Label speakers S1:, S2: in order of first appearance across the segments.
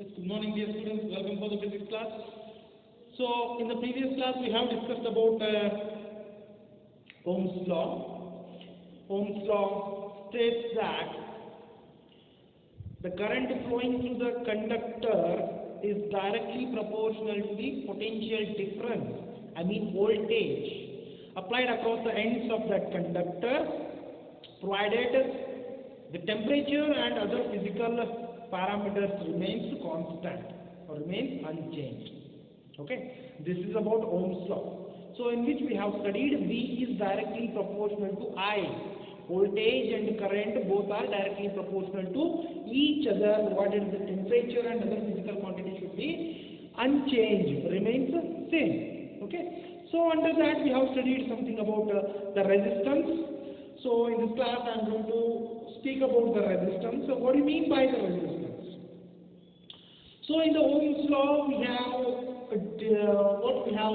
S1: Yes, good morning, dear students. Welcome for the physics class. So, in the previous class, we have discussed about Ohm's law. Ohm's law states that the current flowing through the conductor is directly proportional to the potential difference, voltage, applied across the ends of that conductor, provided the temperature and other physical parameters remains constant or remains unchanged. Okay, this is about Ohm's law. So, in which we have studied V is directly proportional to I. Voltage and current both are directly proportional to each other, provided the temperature and other physical quantity should be unchanged, remains same. Okay, so under that we have studied something about the resistance. So, in this class I am going to speak about the resistance. So, what do you mean by the resistance? So, in the Ohm's law, we have what we have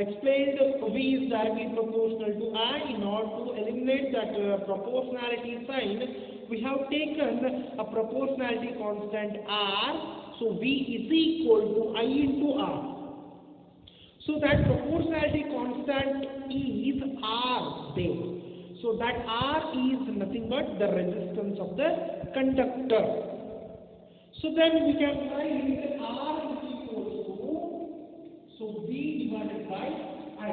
S1: explained. V is directly proportional to I. In order to eliminate that proportionality sign, we have taken a proportionality constant R. So, V is equal to I into R. So, that proportionality constant is R there. So, that R is nothing but the resistance of the conductor. So, then we can write R is equal to V divided by I.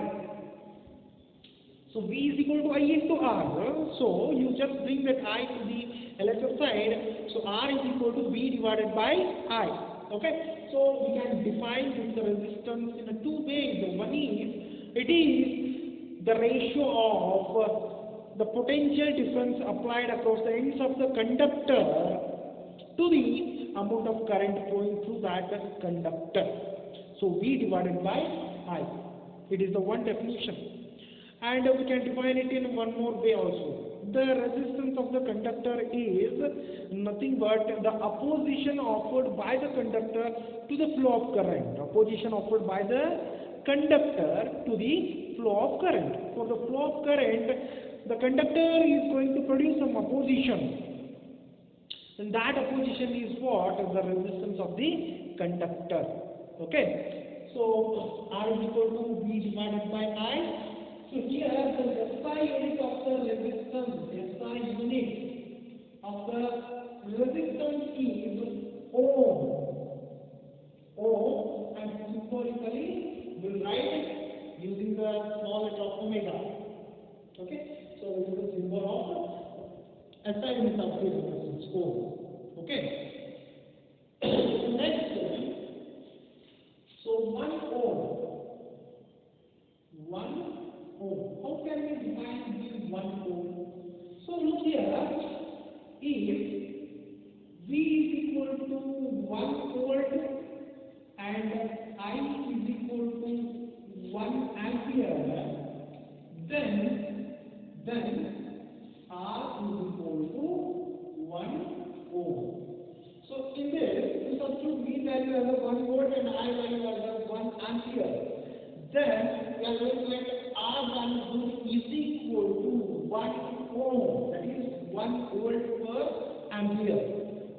S1: So, V is equal to I into R. So, you just bring that I to the LHS side. So, R is equal to V divided by I. Okay. So, we can define this resistance in two ways. One is, it is the ratio of the potential difference applied across the ends of the conductor to the amount of current flowing through that conductor. So, V divided by I. It is the one definition. And we can define it in one more way also. The resistance of the conductor is nothing but the opposition offered by the conductor to the flow of current. Opposition offered by the conductor to the flow of current. For the flow of current, the conductor is going to produce some opposition. And that opposition is what? The resistance of the conductor. Okay. So, R is equal to V divided by I. So, here the SI unit of the resistance, SI unit of the resistance is Ohm. Ohm, and symbolically we will write using the small letter of omega. Okay. So, this is the symbol of SI unit of the resistance, Ohm. Okay. Next, so 1 ohm. 1 ohm. How can we define this 1 ohm? So, look here. If V is equal to 1 volt and I is equal to 1 ampere, then R is equal to 1 ohm. So, in this, you substitute V value as a 1 volt and I value as a 1 ampere. Then, we are going to get R value is equal to 1 ohm. That is 1 volt per ampere.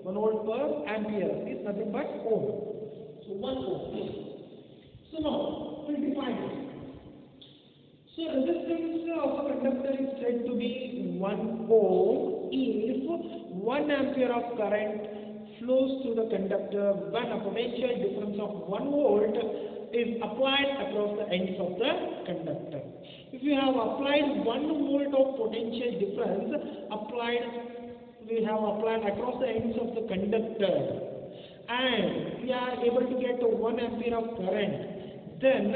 S1: 1 volt per ampere is nothing but ohm. So, 1 ohm. So, now, we will define it. So, resistance of a conductor is said to be 1 ohm if 1 ampere of current flows through the conductor when a potential difference of 1 volt is applied across the ends of the conductor. If we have applied 1 volt of potential difference we have applied across the ends of the conductor, and we are able to get 1 ampere of current, then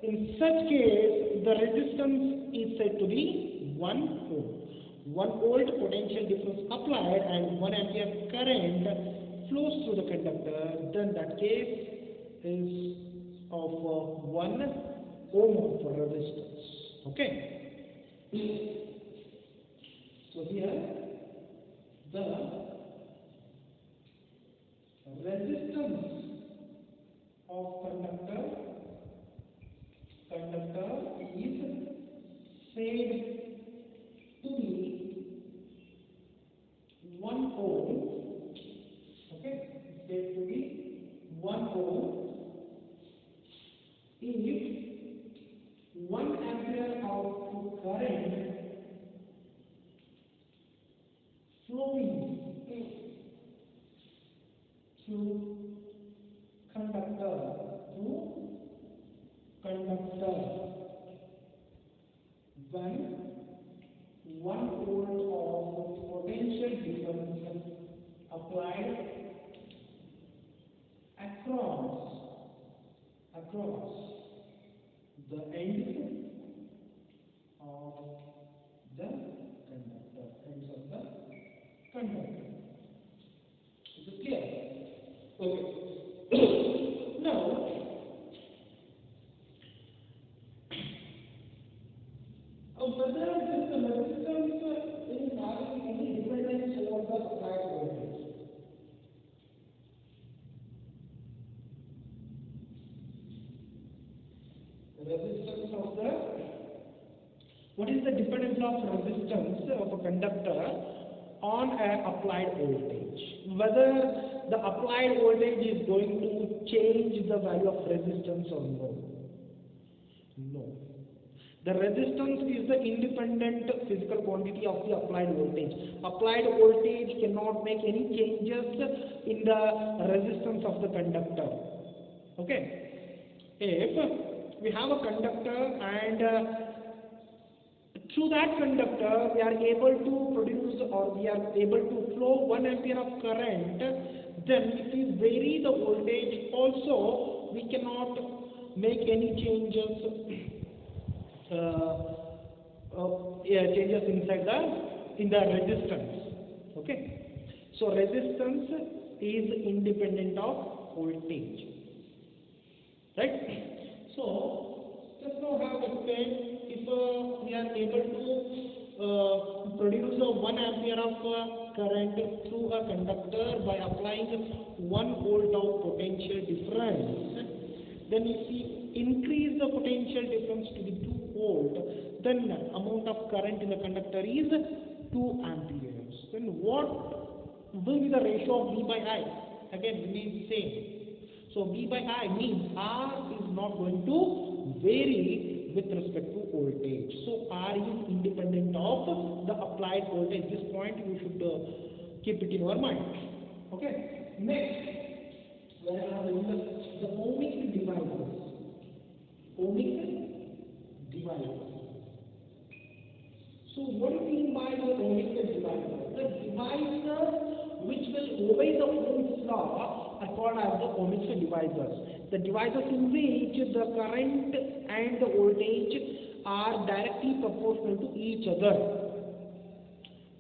S1: in such case, the resistance is said to be 1 ohm. 1 volt potential difference applied and 1 ampere current flows through the conductor, then that case is of 1 ohm of resistance. Okay. So, here the resistance of conductor is said to be 1 ohm. Okay, said to 1 ohm if 1 ampere of current flowing through conductor when 1 volt of potential difference applied across the ends of the ends of the conductor. Is it clear? Okay. Now, whether this resistance is having any dependence over the applied voltage. Resistance of the what is the dependence of resistance of a conductor on an applied voltage? Whether the applied voltage is going to change the value of resistance or no? No. The resistance is the independent physical quantity of the applied voltage. Applied voltage cannot make any changes in the resistance of the conductor. Okay? If we have a conductor and through that conductor we are able to produce or we are able to flow 1 ampere of current, then if we vary the voltage also we cannot make any changes changes in the resistance. Okay, so resistance is independent of voltage, right? So just now have explained, if we are able to produce a 1 ampere of current through a conductor by applying 1 volt of potential difference, then if we increase the potential difference to the 2 volt, then amount of current in the conductor is 2 amperes. Then what will be the ratio of V by I? Again remains same. So V by I means R is not going to vary with respect to voltage. So R is independent of the applied voltage. This point you should keep it in your mind. Okay. Next, where are the ohmic devices? Ohmic devices. So what do you mean by the ohmic devices? The devices which will obey the Ohm's law are called as the ohmic devices. The devices in which the current and the voltage are directly proportional to each other.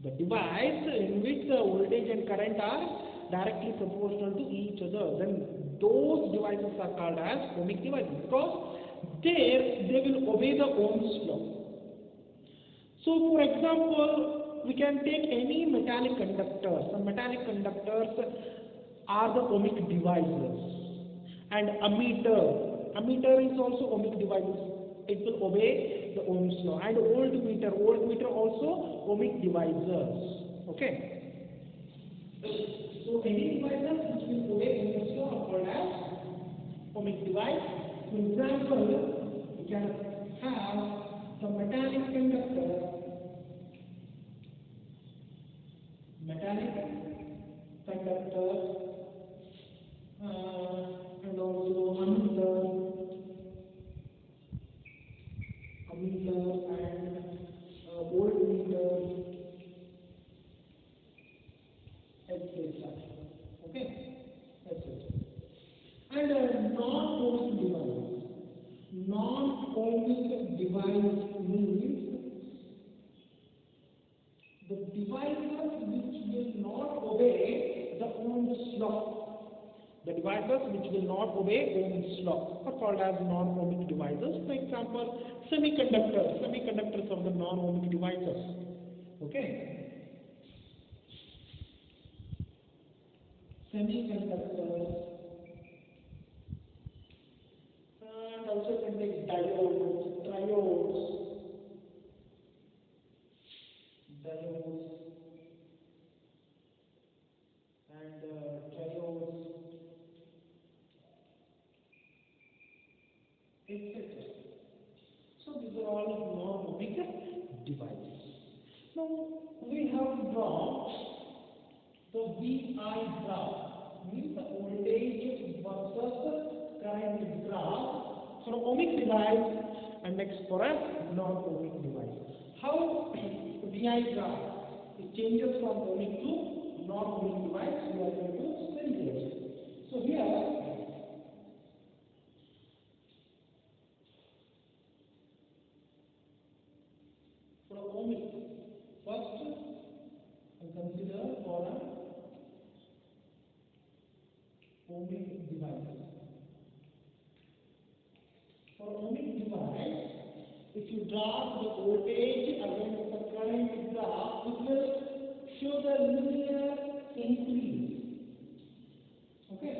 S1: The device in which the voltage and current are directly proportional to each other, then those devices are called as ohmic devices, because there they will obey the Ohm's law. So for example, we can take any metallic conductors. Some metallic conductors are the ohmic devices. And ammeter is also ohmic devices. It will obey the Ohm's law. And voltmeter also ohmic devices. Okay. So any devices which will obey Ohm's law are called as ohmic device. For example, we can have some metallic conductor, and also ammeter and voltmeter, etc. Okay, etc. And non-ohmic device. Non-ohmic device means the devices which will not obey the Ohm's law. The devices which will not obey Ohm's law are called as non-ohmic devices. For example, semiconductors are the non-ohmic devices. Okay? Semiconductors, and also can take diodes, triodes, and triodes, current graph for an ohmic device and next for a non-ohmic device. How VI graph it changes from ohmic to non-ohmic device, we are going to study this. So here for an ohmic, first I consider for an ohmic device. For ohmic device, if you draw the voltage against the current graph, it will show the linear increase. Okay?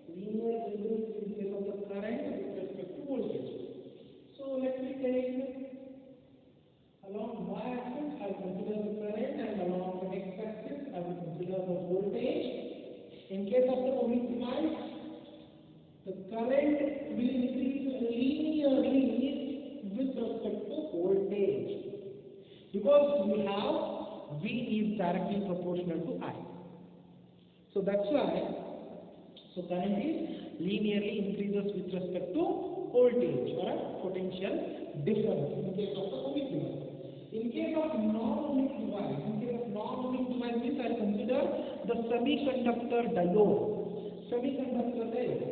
S1: Linear increase in case of the current with respect to voltage. So let me take along y-axis I consider the current and along the x-axis I will consider the voltage. In case of the ohmic device, the current will increase linearly with respect to voltage because we have V is directly proportional to I. So that's why current is linearly increases with respect to voltage or a potential difference in case of the ohmic device. In case of non-ohmic device, means I consider the semiconductor diode. Semiconductor diode.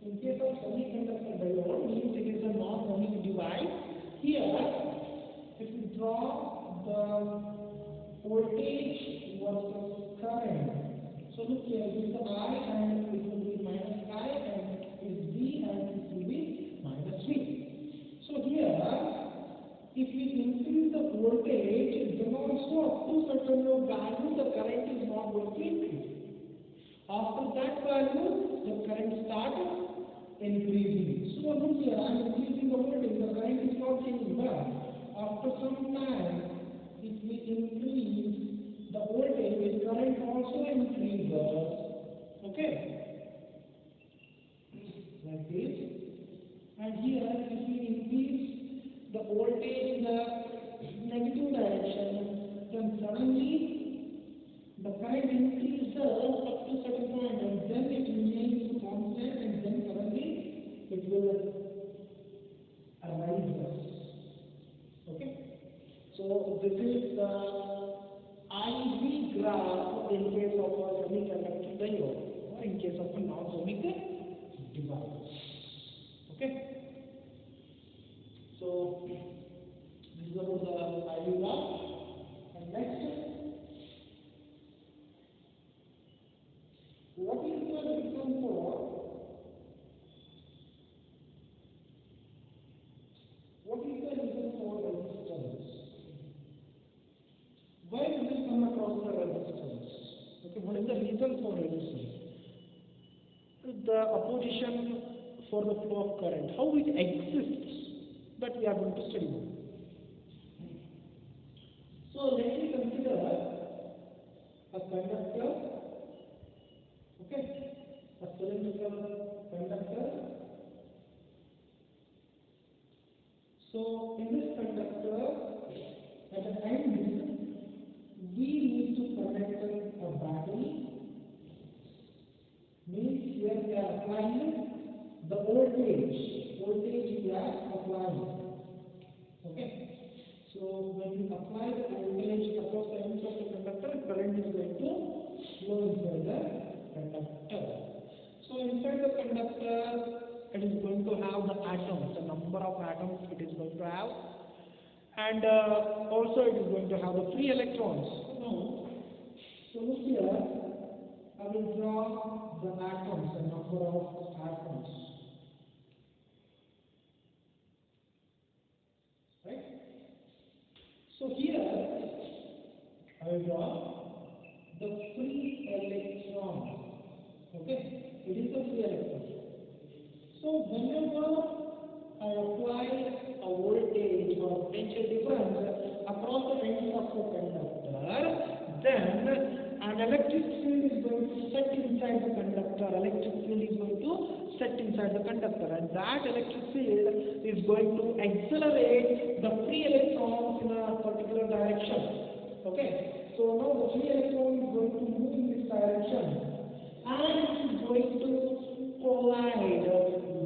S1: In case of semiconductor diode, means it is a non-ohmic device. Here, if you draw the voltage versus current, so look here, it is I and it will be minus I and it is V and it will be minus V. So here, if we increase the voltage, then also up to certain value the current is not going to increase. After that value, the current starts increasing. So look here, I am increasing the voltage, the current is not changing, but after some time, if we increase the voltage, the current also increases. Okay? Like this. And here, if we increase the voltage in the negative direction, then suddenly the current increases up to certain point and then it remains constant and then suddenly it will arise. Okay? So this is the IV graph in case of a semiconductor diode or in case of a non-ohmic device. Okay? So this is about the IV graph. And next, what is the reason for resistance? Why do we come across the resistance? Okay, what is the reason for resistance? The opposition for the flow of current, how it exists, that we are going to study. So let me consider a conductor, okay, a cylindrical conductor. So in this conductor, at the end, we need to connect a battery. Means here we are applying the voltage we are applying. Okay. So when we apply the voltage across the ends of the conductor, current is going to flow inside the conductor. So inside the conductor, it is going to have the atoms, the number of atoms it is going to have, and also it is going to have the free electrons. So look here, I will draw the atoms, the number of atoms. Right? So here, I will draw the free electron. Okay? It is the free electron. So whenever I apply a voltage or potential difference across the ends of the conductor, then an electric field is going to set inside the conductor. Electric field is going to set inside inside the conductor, and that electric field is going to accelerate the free electrons in a particular direction. Okay, so now the free electron is going to move in this direction, and it is going to collide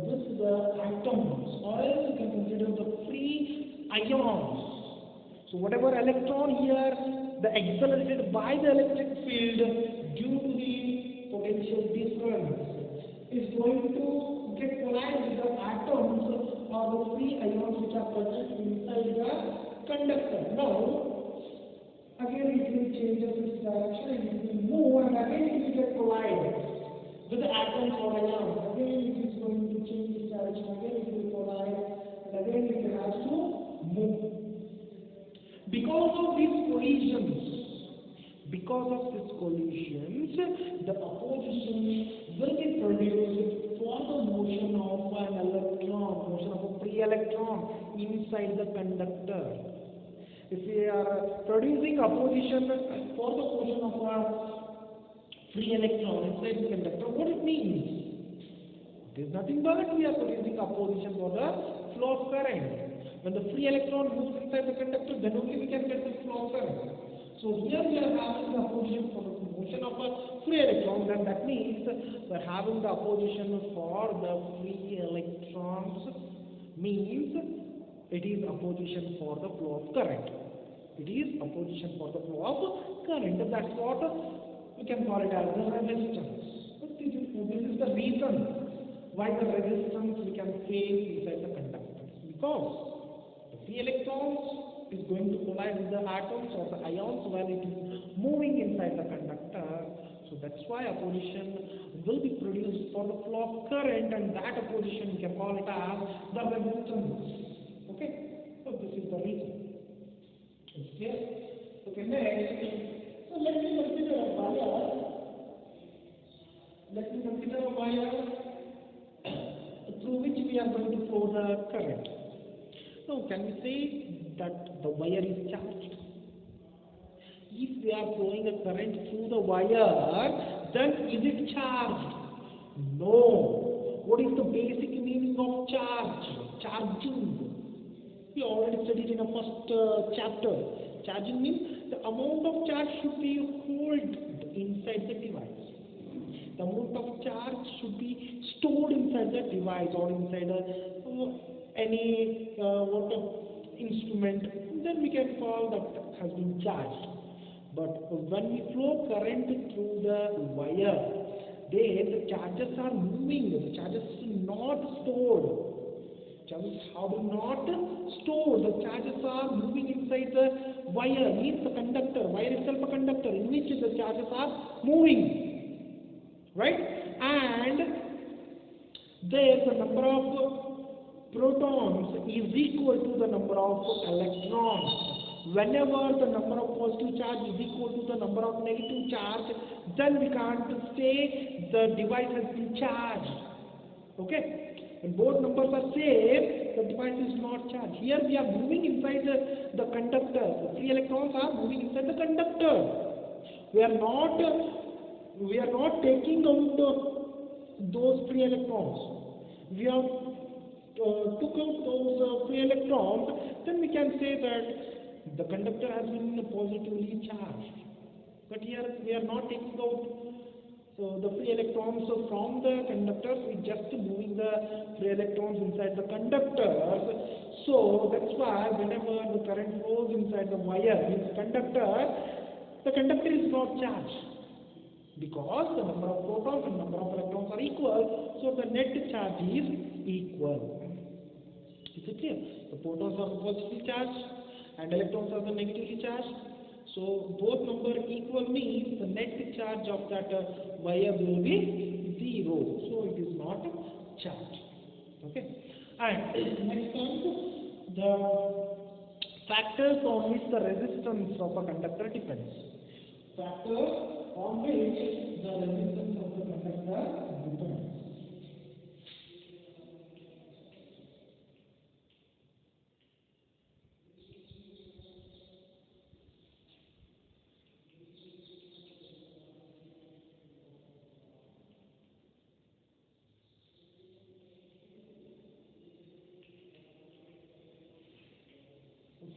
S1: with the atoms, or else you can consider the free ions. So whatever electron here, the accelerated by the electric field due to the potential difference is going to get collided with the atoms or the free ions which are present inside the conductor. Now, again it will change its direction and it will move, and again it will get collided with the atoms or ions. Again it is going to change its direction, again it will collide, and again it has to move. Because of these collisions, the opposition will be produced for the motion of an electron, motion of a free electron inside the conductor. If we are producing opposition for the motion of a free electron inside the conductor, what it means? It is nothing but we are producing opposition for the flow of current. When the free electron moves inside the conductor, then only we can get the flow of current. So here we are having the opposition for the motion of a free electron, then that means we are having the opposition for the free electrons, means it is opposition for the flow of current. It is opposition for the flow of current. That's what we can call it as the resistance. This is the reason why the resistance we can face inside the conductor, because the free electrons is going to collide with the atoms or the ions while it is moving inside the conductor. So that's why opposition will be produced for the flow of current, and that opposition we can call it as the resistance. Okay, so this is the reason. It's clear? Okay, next, so let me consider a wire. Let me consider a wire through which we are going to flow the current. Now, can we say that the wire is charged? If we are flowing a current through the wire, then is it charged? No. What is the basic meaning of charge? Charging. We already studied in the first chapter. Charging means the amount of charge should be held inside the device. The amount of charge should be stored inside the device or inside any instrument. Then we can call that has been charged. But when we flow current through the wire, then the charges are moving. The charges are not stored. Charges are not stored. The charges are moving inside the wire, means the conductor. Wire itself a conductor in which the charges are moving. Right? And there the number of protons is equal to the number of electrons. Whenever the number of positive charge is equal to the number of negative charge, then we can't say the device has been charged. Okay? When both numbers are same, the device is not charged. Here we are moving inside the conductor. The free electrons are moving inside the conductor. We are not taking out those free electrons. We have took out those free electrons, then we can say that the conductor has been positively charged. But here we are not taking out the free electrons from the conductors, we are just moving the free electrons inside the conductors. So that's why whenever the current flows inside the wire, means conductor, the conductor is not charged. Because the number of protons and number of electrons are equal, so the net charge is equal. Is it clear? The protons are positively charged and electrons are the negatively charged. So both numbers equal means the net charge of that wire will be 0. So it is not charged. Okay. And next comes the factors on which the resistance of a conductor depends. Factors on which the resistance of the conductor depends.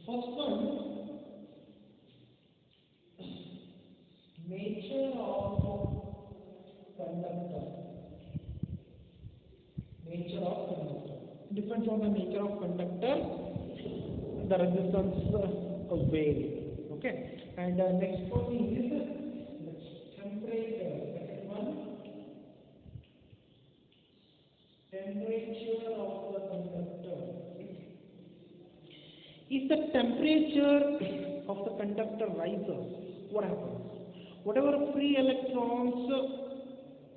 S1: First one, nature of conductor. Nature of conductor. Depends on the nature of conductor, the resistance vary. Okay. And next one is temperature. Second one, temperature of the conductor. If the temperature of the conductor rises, what happens? Whatever free electrons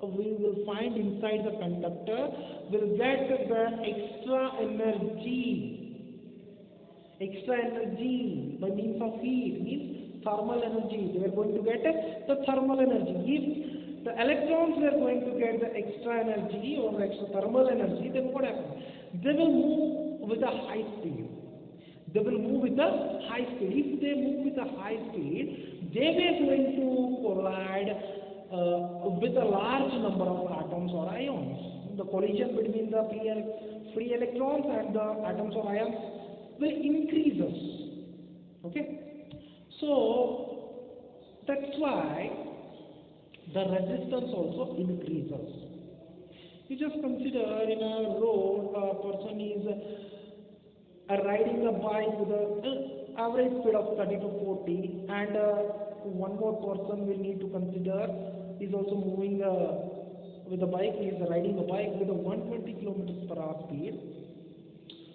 S1: we will find inside the conductor will get the extra energy by means of heat, means thermal energy. They are going to get the thermal energy. If the electrons were going to get the extra energy or extra thermal energy, then what happens? They will move with a high speed. They will move with a high speed. If they move with a high speed, they were going to collide with a large number of atoms or ions. The collision between the free electrons and the atoms or ions will increase us. Okay? So, that's why the resistance also increases. You just consider in a road, a person is riding a bike with an average speed of 30 to 40, and one more person we need to consider is also moving with a bike, he is riding a bike with a 120 kilometers per hour speed.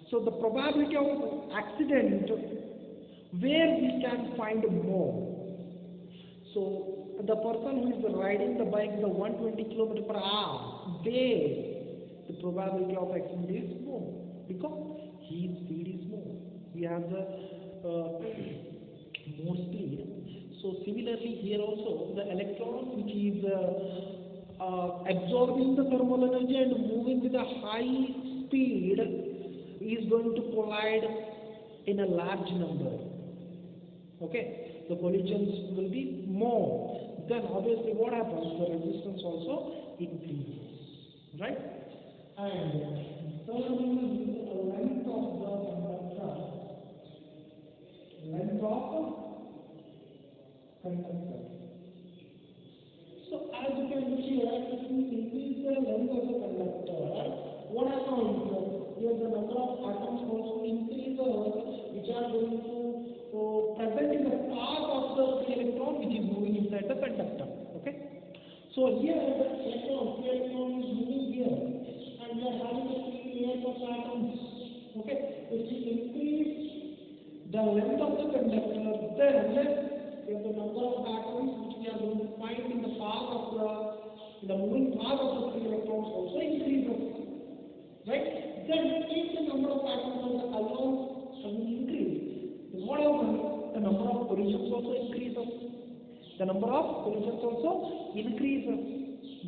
S1: So the probability of accident, where we can find more. So the person who is riding the bike with a 120 kilometers per hour, there the probability of accident is more because his speed is more. We have the more speed. So similarly here also the electron which is absorbing the thermal energy and moving with a high speed is going to collide in a large number. Okay, the collisions will be more. Then obviously what happens? The resistance also increases, right? And third one is the length of the conductor. Length of conductor. So as you can see here, if we increase the length of the conductor, what happens? Here the number of atoms also increases, which are going to present in the path of the free electron which is moving inside the conductor. Okay. So here the free electron is moving here, and we are having a free layers of atoms. Okay. If we increase the length of the conductor, then the number of atoms which we are going to find in the path of the moving path of the free electrons also increases. Right? Then if the number of atoms of the ions will increase, then what happens? The number of collisions also increases. The number of collisions also increases.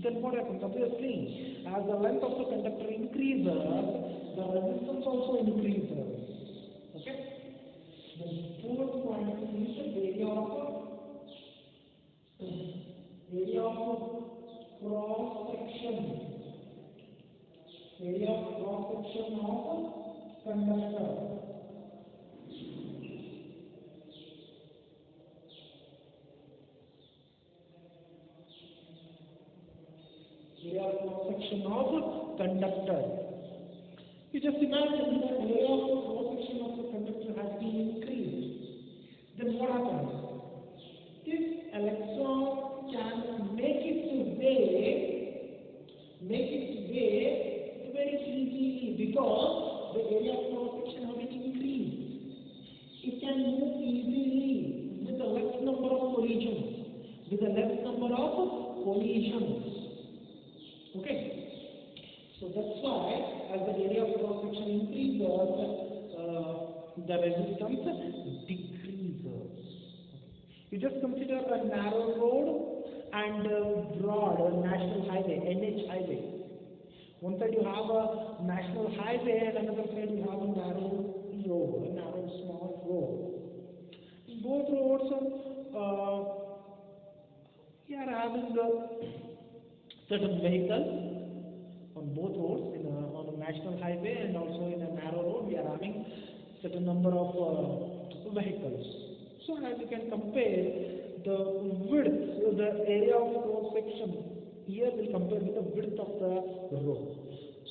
S1: Then what happens? Obviously, as the length of the conductor increases, the resistance also increases. Okay? The fourth point is the area of cross section. Area of cross section of conductor. Area of cross section of conductor. You just imagine that area of cross section of the conductor has been increased. Then what happens? This electron can make its way very easily because the area of cross section has been increased. It can move easily with the less number of collisions. Okay. So that's why as the area of cross section increases, the resistance decreases. You just consider a narrow road and a broad national highway, NH highway. One side you have a national highway and another side you have a narrow road, a narrow small road. In both roads, we are having certain vehicles on both roads, on a national highway and also in a narrow road. We are having certain number of vehicles. So as you can compare the width, the area of cross section, here we'll compare with the width of the road.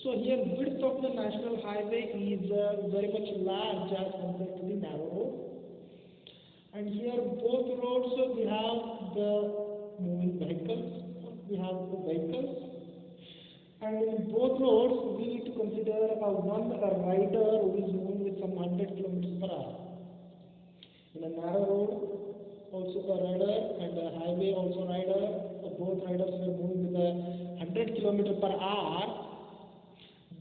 S1: So here width of the national highway is very much large as compared to the narrow road. And here both roads we have the moving vehicles, we have the vehicles. And in both roads, we need to consider one rider who is moving with some 100 kilometers per hour. In a narrow road, also a rider, and a highway also rider. Both riders are moving with a 100 kilometers per hour.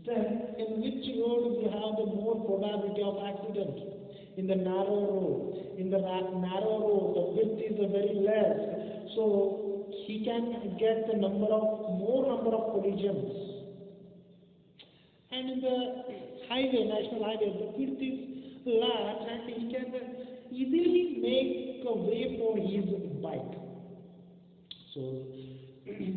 S1: Then, in which road we have the more probability of accident? In the narrow road. In the narrow road, the width is very less, so he can get the more number of collisions. And in the highway, national highway, the width is large, and he can easily make a way for his bike. So,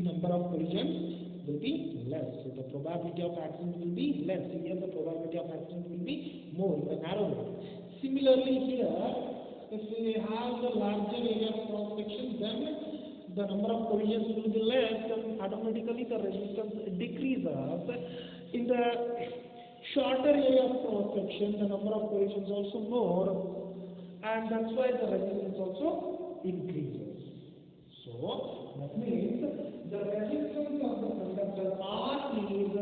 S1: number of collisions will be less. So the probability of accident will be less. Here the probability of accident will be more in the narrow road. Similarly here, if we have the larger area of cross section, then the number of collisions will be less, and automatically the resistance decreases. In the shorter area of cross section, the number of collisions also more, and that's why the resistance also increases. So that means the resistance of the conductor R is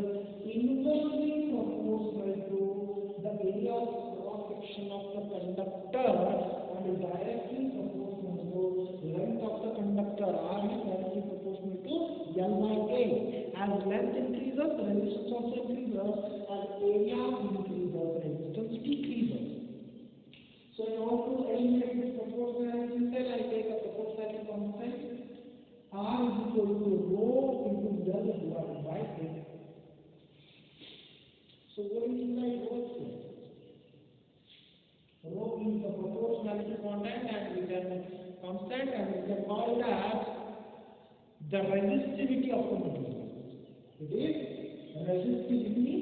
S1: inversely proportional to the area of cross section of the conductor and is directly proportional to length of the conductor. R is directly proportional to L by A. As length increases, the resistance also increases. As area increases, resistance decreases. So in order to eliminate this proportionality, then I take a proportionality constant. R is equal to rho into L divided by A. So what is inside rho here? Rho is the proportionality constant, and we can call it as the resistivity of the material. It is resistivity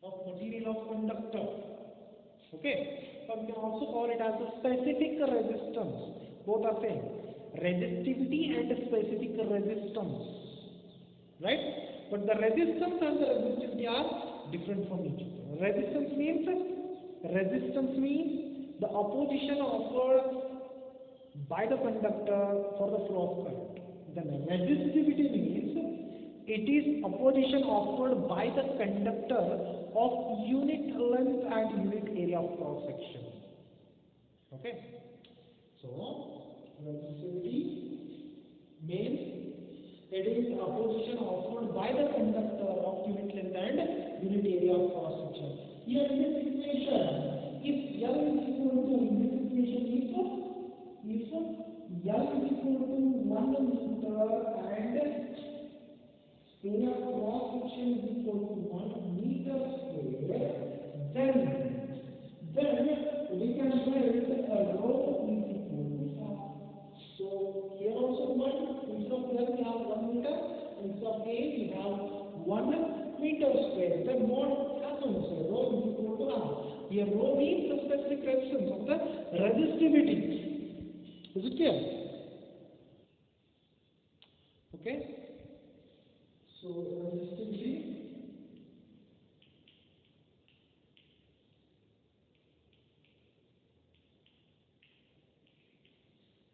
S1: of material of conductor. Okay, but we can also call it as the specific resistance. Both are same. Resistivity and specific resistance. Right? But the resistance and the resistivity are different from each other. Resistance means the opposition offered by the conductor for the flow of current. Then resistivity means it is opposition offered by the conductor of unit length and unit area of cross section. Okay. So resistivity means it is opposition offered by the conductor of unit length and unit area of cross section. Here in this equation, if L is equal to, in this equation, if L is equal to 1 meter and area of cross section is equal to 1 meter square, then we can write a rho is equal to 5. So here also 1, instead of L we have 1 meter, instead of A we have 1 meter square. Then what happens? Rho is equal to R. Here rho means the specific resistance of the resistivity. Is it clear? Okay. So resistivity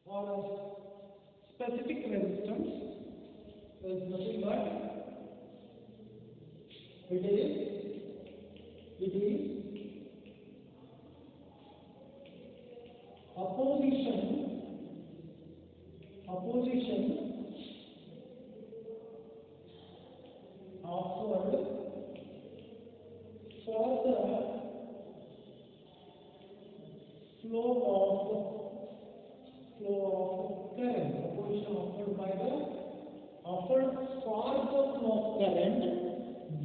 S1: or specific resistance is nothing but it is opposition offered for the flow of current. Opposition offered for the flow of current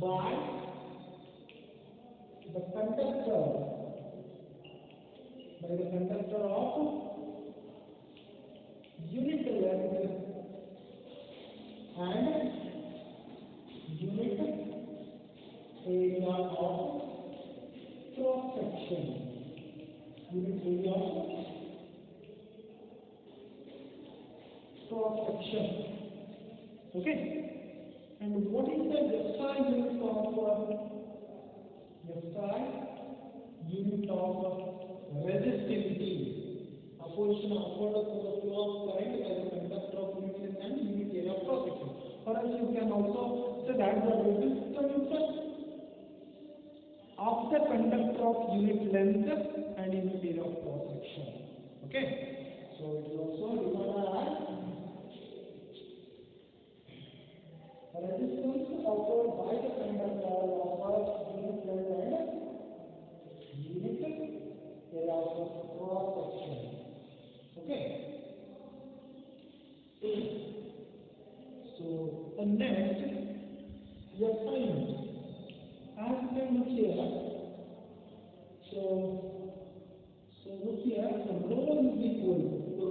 S1: by the conductor of unit length and unit area of section. Unit area of cross section. Okay. And what is the SI unit of resistivity? Opposition upward of the flow of current by the conductor of unit and unit area of cross section. Or else you can also say that the resistance of the conductor of unit length and unit area of cross section. Okay. So it is also defined as resistance offered by the conductor of unit length and unit area of cross section. Okay. So the next assignment. As you can look here, so look here, the rho is equal to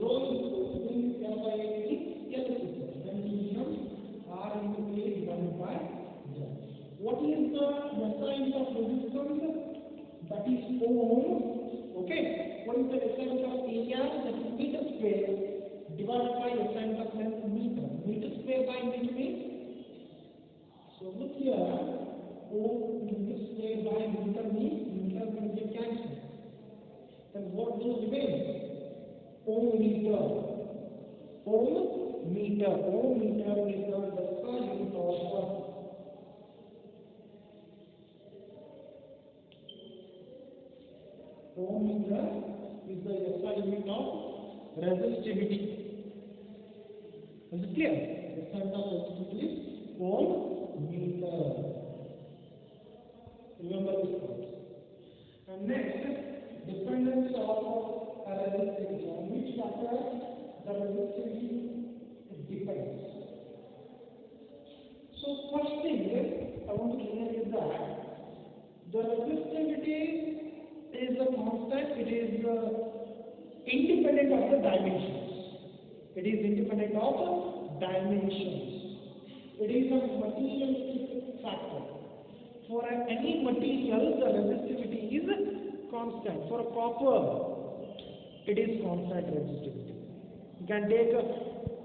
S1: L by A L is equal. Then it becomes R into A divided by Z. What is the sign of resistance? That is ohm. Okay. What is the sign of area? That is meter square divided by the sign of length meter. Meter square by meter means. So look here. Ohm meter square by meter means meter will get cancelled. Then what will remain? Ohm meter. Ohm meter. Ohm meter is the unit of ohm meter is the SI unit of resistivity. Is it clear? SI unit of resistivity is ohm meter. Remember this point. And next, dependence of resistivity. On which factor the resistivity depends. So first thing I want to clear is that the resistivity is a constant. It is independent of the dimensions. It is independent of dimensions. It is a materialistic factor. For any material, the resistivity is constant. For copper, it is constant resistivity. You can take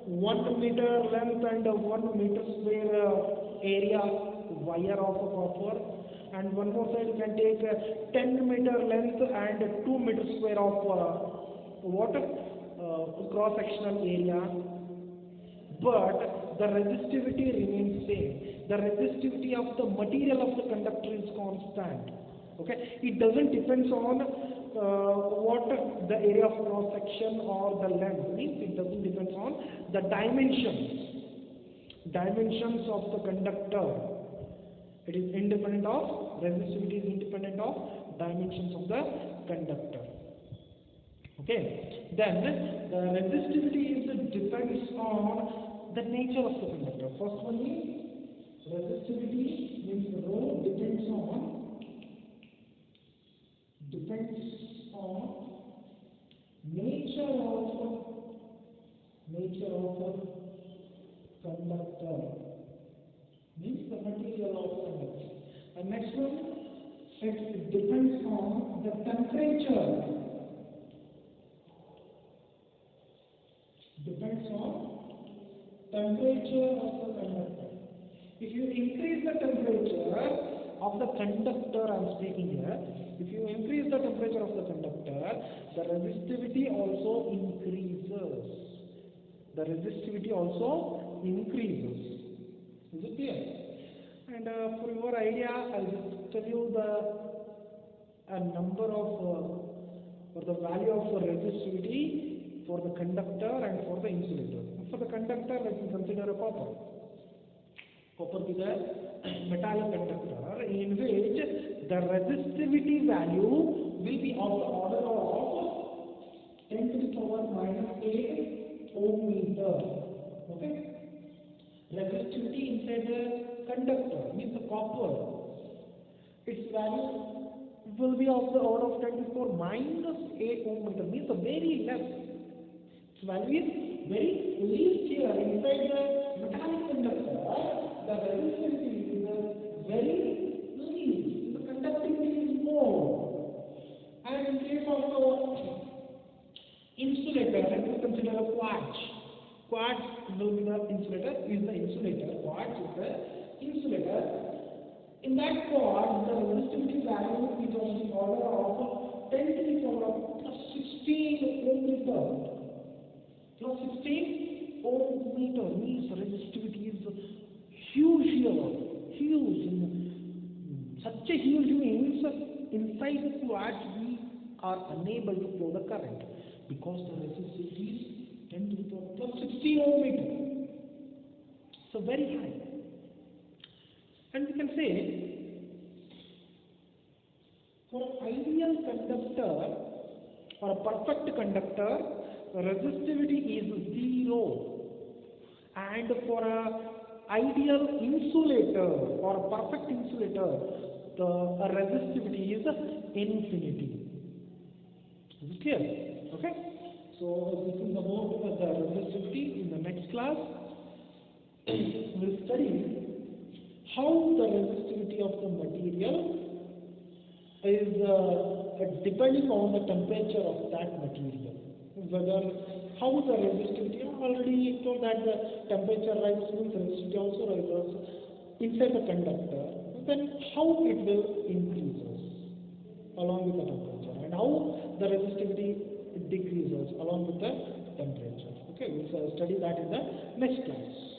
S1: 1 meter length and 1 meter square area wire of a copper, and one more side you can take 10 meter length and 2 meter square of cross sectional area, but the resistivity remains same. The resistivity of the material of the conductor is constant. Okay, it doesn't depend on what the area of cross section or the length means. It doesn't depend on the dimensions of the conductor. It is independent of resistivity is independent of dimensions of the conductor. Okay, then the resistivity depends on the nature of the conductor. First one is resistivity means rho depends on nature of conductor, means the material of conductor. And next one, it depends on the temperature. Depends on temperature of the conductor. If you increase the temperature of the conductor, I am speaking here, if you increase the temperature of the conductor, the resistivity also increases. The resistivity also increases. Is it clear? And for your idea, I'll just tell you the number of or the value of resistivity for the conductor and for the insulator. For the conductor, let me consider a copper. Copper is a metallic conductor in which the resistivity value will be of the order of 10 to the power minus 8 ohm meter. Okay? Resistivity inside the conductor means the copper. Its value will be of the order of 10 to the power minus 8 ohm meter, means the very less. Its value is very least here inside the metallic conductor. The resistivity is very least. The conductivity is more. quartz will be the insulator, is the insulator, quartz is the insulator. In that quartz, the resistivity value is on the order of 10 to the power of plus 16 ohm meter. Plus 16 ohm meter means resistivity is huge here, huge. Such a huge means inside the quartz we are unable to flow the current because the resistivity is 10 to the power plus 16 ohm meter. So very high. And we can say for ideal conductor or a perfect conductor, resistivity is 0. And for a ideal insulator or a perfect insulator, the resistivity is infinity. Is it clear? Okay. So this is about the resistivity. In the next class, we'll study how the resistivity of the material is depending on the temperature of that material. Whether how the resistivity, I already told that the temperature rises means resistivity also rises inside the conductor. Then how it will increases along with the temperature, and how the resistivity decreases along with the temperature. Okay, we'll study that in the next class.